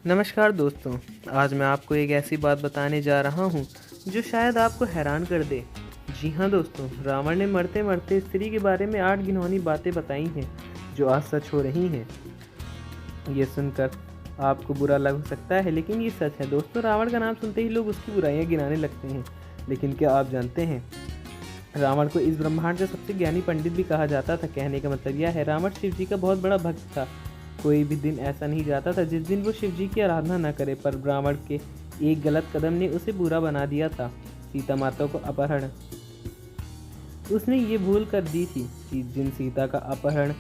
नमस्कार दोस्तों। आज मैं आपको एक ऐसी बात बताने जा रहा हूँ जो शायद आपको हैरान कर दे। जी हाँ दोस्तों, रावण ने मरते मरते स्त्री के बारे में 8 घिनौनी बातें बताई हैं जो आज सच हो रही हैं। ये सुनकर आपको बुरा लग सकता है, लेकिन ये सच है दोस्तों। रावण का नाम सुनते ही लोग उसकी बुराइयां गिनाने लगते हैं, लेकिन क्या आप जानते हैं, रावण को इस ब्रह्मांड का सबसे ज्ञानी पंडित भी कहा जाता था। कहने का मतलब यह है, रावण शिव जी का बहुत बड़ा भक्त था। कोई भी दिन ऐसा नहीं जाता था जिस दिन वो शिव जी की आराधना न करे, पर रावण के एक गलत कदम ने उसे बुरा बना दिया था। सीता माता को अपहरण उसने ये भूल कर दी थी कि जिन सीता का अपहरण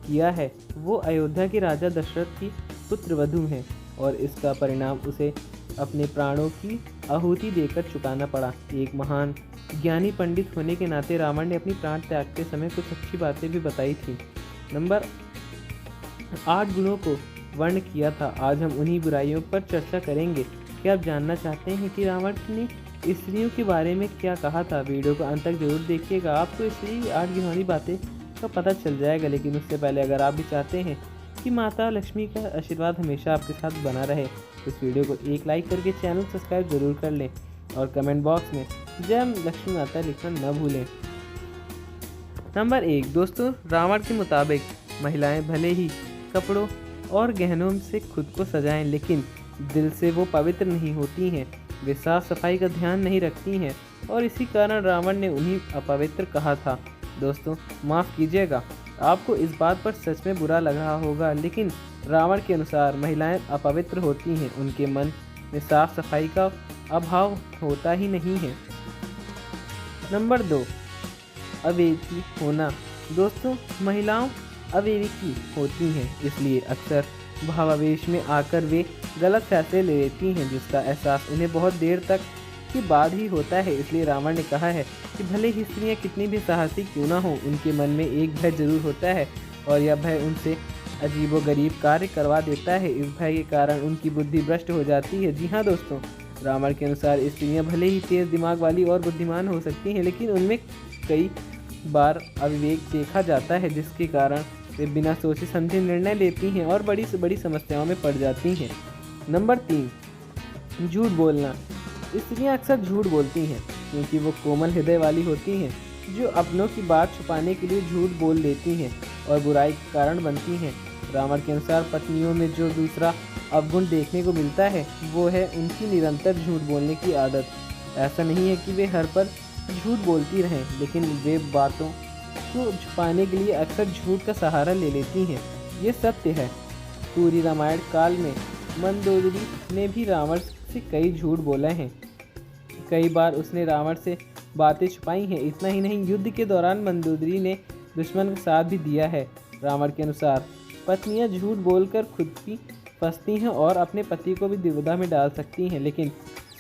किया है वो अयोध्या के राजा दशरथ की पुत्र वधू है, और इसका परिणाम उसे अपने प्राणों की आहुति देकर चुकाना पड़ा। एक महान ज्ञानी पंडित होने के नाते रावण ने अपनी प्राण त्यागते समय कुछ अच्छी बातें भी बताई थी। नंबर 8 गुणों को वर्ण किया था। आज हम उन्हीं बुराइयों पर चर्चा करेंगे। क्या आप जानना चाहते हैं कि रावण ने स्त्रियों के बारे में क्या कहा था? वीडियो को अंत तक जरूर देखिएगा, आपको इसलिए 8 घिनौनी बातें का पता चल जाएगा। लेकिन उससे पहले अगर आप भी चाहते हैं कि माता लक्ष्मी का आशीर्वाद हमेशा आपके साथ बना रहे, तो इस वीडियो को एक लाइक करके चैनल सब्सक्राइब जरूर कर लें और कमेंट बॉक्स में जय लक्ष्मी माता लिखना न भूलें। नंबर 1 दोस्तों, रावण के मुताबिक महिलाएं भले ही कपड़ों और गहनों से खुद को सजाएं, लेकिन दिल से वो पवित्र नहीं होती हैं। वे साफ सफाई का ध्यान नहीं रखती हैं, और इसी कारण रावण ने उन्हें अपवित्र कहा था। दोस्तों माफ़ कीजिएगा, आपको इस बात पर सच में बुरा लग रहा होगा, लेकिन रावण के अनुसार महिलाएं अपवित्र होती हैं। उनके मन में साफ सफाई का अभाव होता ही नहीं है। नंबर 2 अविवेकी होना। दोस्तों महिलाओं अविवेकी होती हैं, इसलिए अक्सर भावावेश में आकर वे गलत फैसले ले लेती हैं, जिसका एहसास उन्हें बहुत देर तक के बाद ही होता है। इसलिए रावण ने कहा है कि भले ही स्त्रियाँ कितनी भी साहसी क्यों ना हो, उनके मन में एक भय जरूर होता है, और यह भय उनसे अजीबोगरीब कार्य करवा देता है। इस भय के कारण उनकी बुद्धि भ्रष्ट हो जाती है। जी हाँ दोस्तों, रावण के अनुसार स्त्रियाँ भले ही तेज दिमाग वाली और बुद्धिमान हो सकती हैं, लेकिन उनमें कई बार अविवेक देखा जाता है, जिसके कारण वे बिना सोचे समझे निर्णय लेती हैं और बड़ी से बड़ी समस्याओं में पड़ जाती हैं। नंबर 3 झूठ बोलना। स्त्रियां अक्सर झूठ बोलती हैं क्योंकि वो कोमल हृदय वाली होती हैं, जो अपनों की बात छुपाने के लिए झूठ बोल देती हैं और बुराई के कारण बनती हैं। रावण के अनुसार पत्नियों में जो दूसरा अवगुण देखने को मिलता है वो है उनकी निरंतर झूठ बोलने की आदत। ऐसा नहीं है कि वे हर पर झूठ बोलती रहें, लेकिन वे बातों को छुपाने के लिए अक्सर झूठ का सहारा ले लेती हैं। ये सत्य है। पूरी रामायण काल में मंदोदरी ने भी रावण से कई झूठ बोले हैं। कई बार उसने रावण से बातें छुपाई हैं। इतना ही नहीं, युद्ध के दौरान मंदोदरी ने दुश्मन का साथ भी दिया है। रावण के अनुसार पत्नियां झूठ बोलकर खुद भी फंसती हैं और अपने पति को भी दुविधा में डाल सकती हैं, लेकिन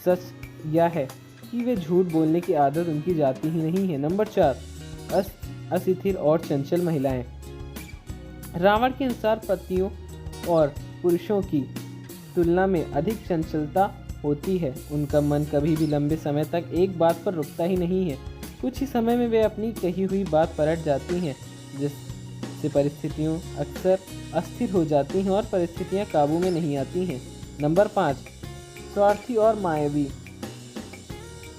सच यह है कि वे झूठ बोलने की आदत उनकी जाती ही नहीं है। नंबर 4 अस्थिर और चंचल महिलाएं। रावण के अनुसार पतियों और पुरुषों की तुलना में अधिक चंचलता होती है। उनका मन कभी भी लंबे समय तक एक बात पर रुकता ही नहीं है। कुछ ही समय में वे अपनी कही हुई बात पलट जाती हैं, जिससे परिस्थितियाँ अक्सर अस्थिर हो जाती हैं और परिस्थितियाँ काबू में नहीं आती हैं। नंबर 5 स्वार्थी और मायावी।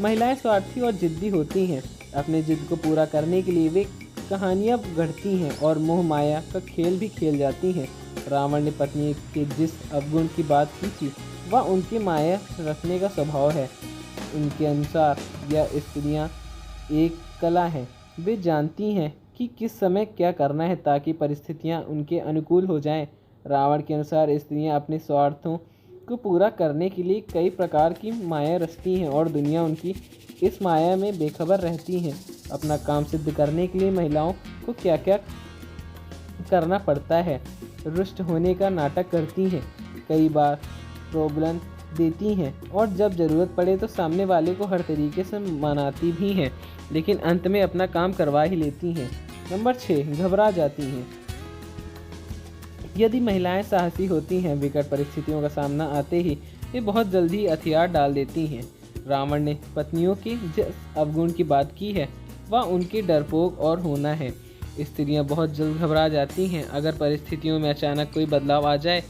महिलाएं स्वार्थी और जिद्दी होती हैं। अपने जिद को पूरा करने के लिए वे कहानियाँ गढ़ती हैं और मोह माया का खेल भी खेल जाती हैं। रावण ने पत्नी के जिस अवगुण की बात की थी वह उनके माया रखने का स्वभाव है। उनके अनुसार यह स्त्रियां एक कला है। वे जानती हैं कि किस समय क्या करना है ताकि परिस्थितियां उनके अनुकूल हो जाएं। रावण के अनुसार स्त्रियां अपने स्वार्थों को पूरा करने के लिए कई प्रकार की माया रचती हैं और दुनिया उनकी इस माया में बेखबर रहती हैं। अपना काम सिद्ध करने के लिए महिलाओं को क्या क्या करना पड़ता है। रुष्ट होने का नाटक करती हैं, कई बार प्रलोभन देती हैं, और जब ज़रूरत पड़े तो सामने वाले को हर तरीके से मनाती भी हैं, लेकिन अंत में अपना काम करवा ही लेती हैं। नंबर 6 घबरा जाती हैं। यदि महिलाएं साहसी होती हैं, विकट परिस्थितियों का सामना आते ही वे बहुत जल्दी हथियार डाल देती हैं। रावण ने पत्नियों के जिस अवगुण की बात की है वह उनके डरपोक और होना है। स्त्रियां बहुत जल्द घबरा जाती हैं। अगर परिस्थितियों में अचानक कोई बदलाव आ जाए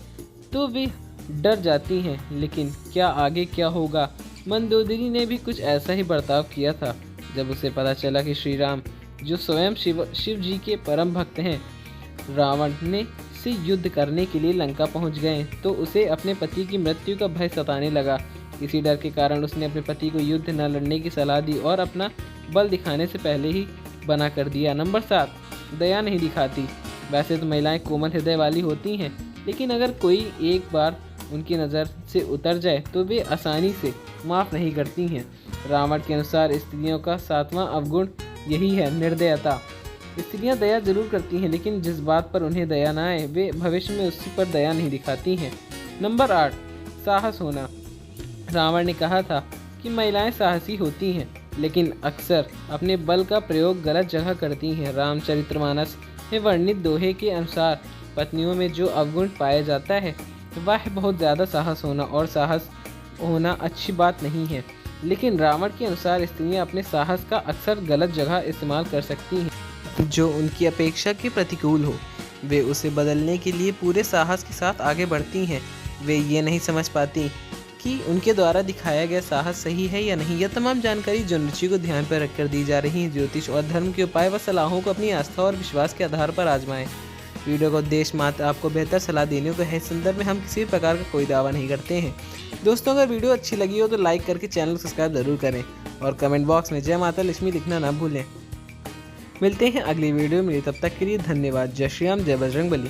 तो वे डर जाती हैं। लेकिन क्या आगे क्या होगा? मंदोदरी ने भी कुछ ऐसा ही बर्ताव किया था। जब उसे पता चला कि श्री राम, जो स्वयं शिव जी के परम भक्त हैं, रावण ने से युद्ध करने के लिए लंका पहुंच गए, तो उसे अपने पति की मृत्यु का भय सताने लगा। इसी डर के कारण उसने अपने पति को युद्ध न लड़ने की सलाह दी और अपना बल दिखाने से पहले ही बना कर दिया। नंबर 7, दया नहीं दिखाती। वैसे तो महिलाएं कोमल हृदय वाली होती हैं, लेकिन अगर कोई एक बार उनकी नज़र से उतर जाए तो वे आसानी से माफ़ नहीं करती हैं। रावण के अनुसार स्त्रियों का 7वां अवगुण यही है, निर्दयता। स्त्रियां दया जरूर करती हैं, लेकिन जिस बात पर उन्हें दया न आए वे भविष्य में उसी पर दया नहीं दिखाती हैं। नंबर 8, साहस होना। रावण ने कहा था कि महिलाएं साहसी होती हैं, लेकिन अक्सर अपने बल का प्रयोग गलत जगह करती हैं। रामचरितमानस में वर्णित दोहे के अनुसार पत्नियों में जो अवगुण पाया जाता है वह बहुत ज़्यादा साहस होना, और साहस होना अच्छी बात नहीं है। लेकिन रावण के अनुसार स्त्रियां अपने साहस का अक्सर गलत जगह इस्तेमाल कर सकती हैं, जो उनकी अपेक्षा के प्रतिकूल हो। वे उसे बदलने के लिए पूरे साहस के साथ आगे बढ़ती हैं। वे ये नहीं समझ पाती कि उनके द्वारा दिखाया गया साहस सही है या नहीं। यह तमाम जानकारी जो रुचि को ध्यान पर रखकर दी जा रही है। ज्योतिष और धर्म के उपाय व सलाहों को अपनी आस्था और विश्वास के आधार पर आजमाएं। वीडियो का उद्देश्य मात्र आपको बेहतर सलाह देने को है। इस संदर्भ में हम किसी भी प्रकार का कोई दावा नहीं करते हैं। दोस्तों, अगर वीडियो अच्छी लगी हो तो लाइक करके चैनल को सब्सक्राइब जरूर करें और कमेंट बॉक्स में जय माता लक्ष्मी लिखना ना भूलें। मिलते हैं अगली वीडियो में, तब तक के लिए धन्यवाद। जय श्री राम, जय बजरंग बली।